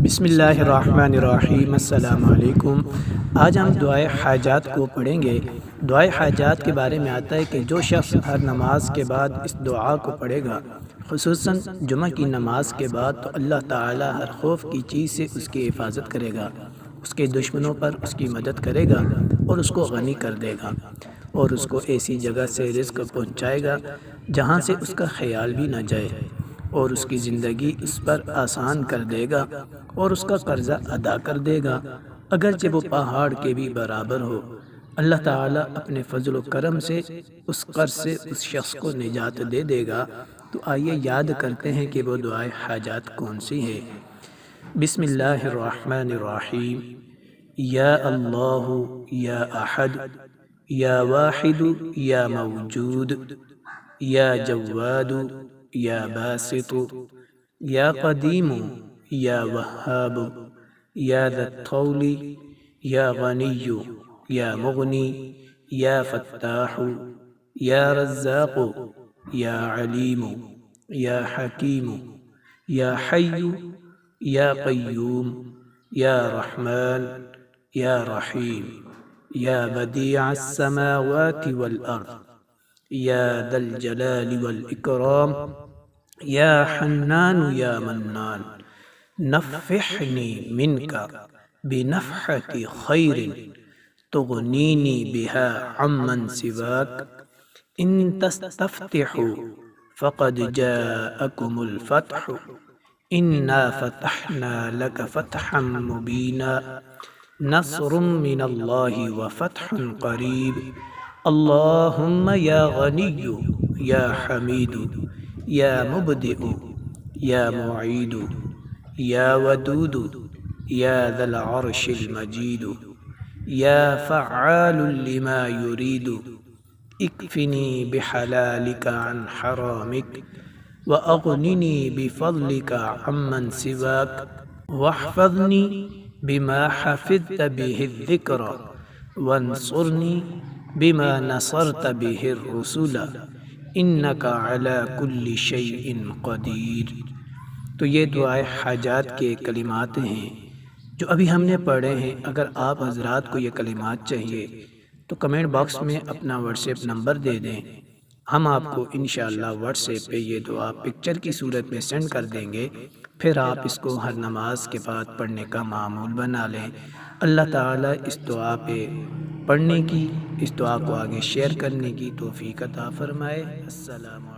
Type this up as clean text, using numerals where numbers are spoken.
بسم اللہ الرحمن الرحیم۔ السلام علیکم۔ آج ہم دعائے حاجات کو پڑھیں گے۔ دعائے حاجات کے بارے میں آتا ہے کہ جو شخص ہر نماز کے بعد اس دعا کو پڑھے گا، خصوصاً جمعہ کی نماز کے بعد، تو اللہ تعالی ہر خوف کی چیز سے اس کی حفاظت کرے گا، اس کے دشمنوں پر اس کی مدد کرے گا اور اس کو غنی کر دے گا، اور اس کو ایسی جگہ سے رزق پہنچائے گا جہاں سے اس کا خیال بھی نہ جائے، اور اس کی زندگی اس پر آسان کر دے گا اور اس کا قرضہ ادا کر دے گا، اگرچہ وہ پہاڑ کے بھی برابر ہو۔ اللہ تعالیٰ اپنے فضل و کرم سے اس قرض سے اس شخص کو نجات دے گا۔ تو آئیے یاد کرتے ہیں کہ وہ دعائے حاجات کون سی ہے۔ بسم اللہ الرحمن الرحیم۔ یا اللہ یا احد یا واحد یا موجود یا جواد یا باسط یا قدیم یا وہاب یا ذا الطول یا غنی یا مغنی یا فتاح یا رزاق یا علیم یا حکیم یا حی یا قیوم یا رحمن یا رحیم یا بدیع السماوات والارض یا ذا الجلال والاکرام یا حنان یا منان نفحنی منک بنفحة خیر تغنینی بها عمن سواک ان تستفتحوا فقد جاءکم الفتح انا فتحنا لك فتحا مبینا نصر من اللہ وفتح قریب اللہم یا غنی یا حمید یا مبدئ یا معید یا ودود یا ذا العرش المجید یا فعال لما يريد اکفنی بحلالک عن حرامک واغننی بفضلک عمن سواک واحفظنی بما حفظت به الذکر وانصرنی بما نصرت به الرسل انک علی کل شیء قدیر۔ تو یہ دعائے حاجات کے کلمات ہیں جو ابھی ہم نے پڑھے ہیں۔ اگر آپ حضرات کو یہ کلمات چاہیے تو کمنٹ باکس میں اپنا واٹس ایپ نمبر دے دیں، ہم آپ کو انشاءاللہ واٹس ایپ پہ یہ دعا پکچر کی صورت میں سینڈ کر دیں گے، پھر آپ اس کو ہر نماز کے بعد پڑھنے کا معمول بنا لیں۔ اللہ تعالیٰ اس دعا پہ پڑھنے کی، اس دعا کو آگے شیئر کرنے کی توفیق عطا فرمائے۔ السلام علیکم۔